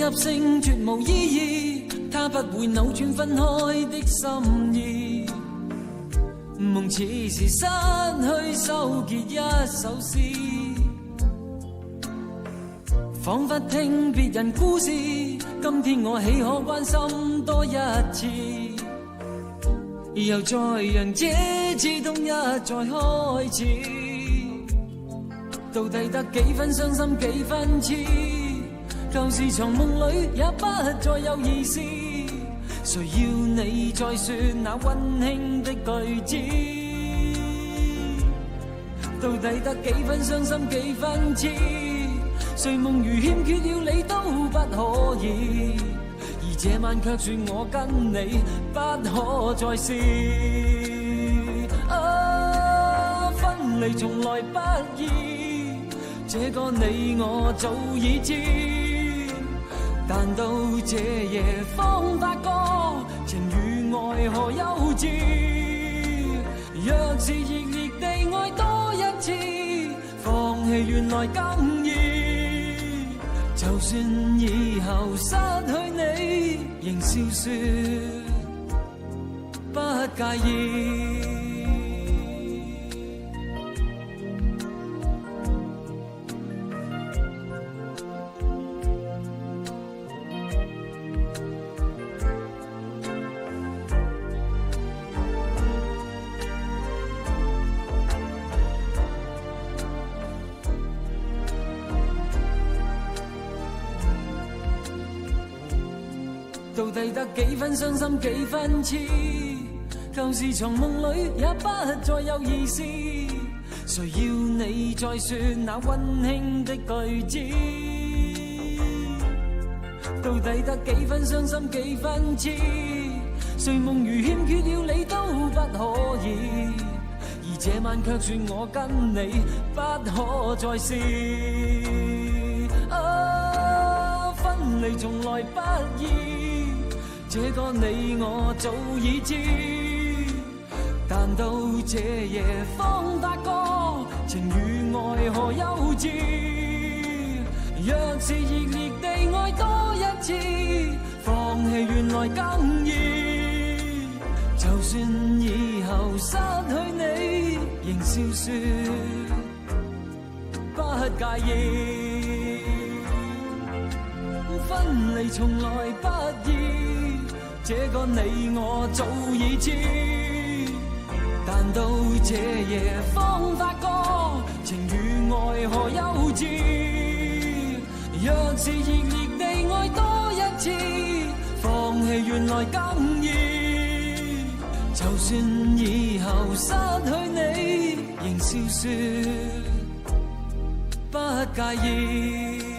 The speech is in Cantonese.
入性絕無意義，它不會扭轉分開的心意。夢似是失去收結一首詩，彷彿聽別人故事，今天我豈可關心多一次？又再讓這刺痛一再開始，到底得幾分傷心幾分痴？舊時藏夢裏也不再有意思，誰要你再說那溫馨的句子？到底得幾分傷心幾分痴？睡夢如欠缺了你都不可以，而這晚卻說我跟你不可再試。啊，分離從來不易，這個你我早已知，但到這夜方發覺情與愛何幼稚。若是熱烈地愛多一次，放棄原來更易。就算以後失去你，仍笑說不介意。到底得幾分傷心幾分痴？舊時藏夢裏也不再有意思，誰要你再說那溫馨的句子？到底得幾分傷心幾分痴？睡夢如欠缺了你都不可以，而這晚卻說我跟你不可再試。啊，分離從來不易，這個你我早已知，但到這夜方發覺情與愛何幼稚。若是熱烈地愛多一次，放棄原來更易。就算以後失去你，仍笑說不介意。分離從來不易，這個你我早已知，但到這夜方發覺情與愛何幼稚。若是熱烈地愛多一次，放棄原來更易。就算以後失去你，仍笑說不介意。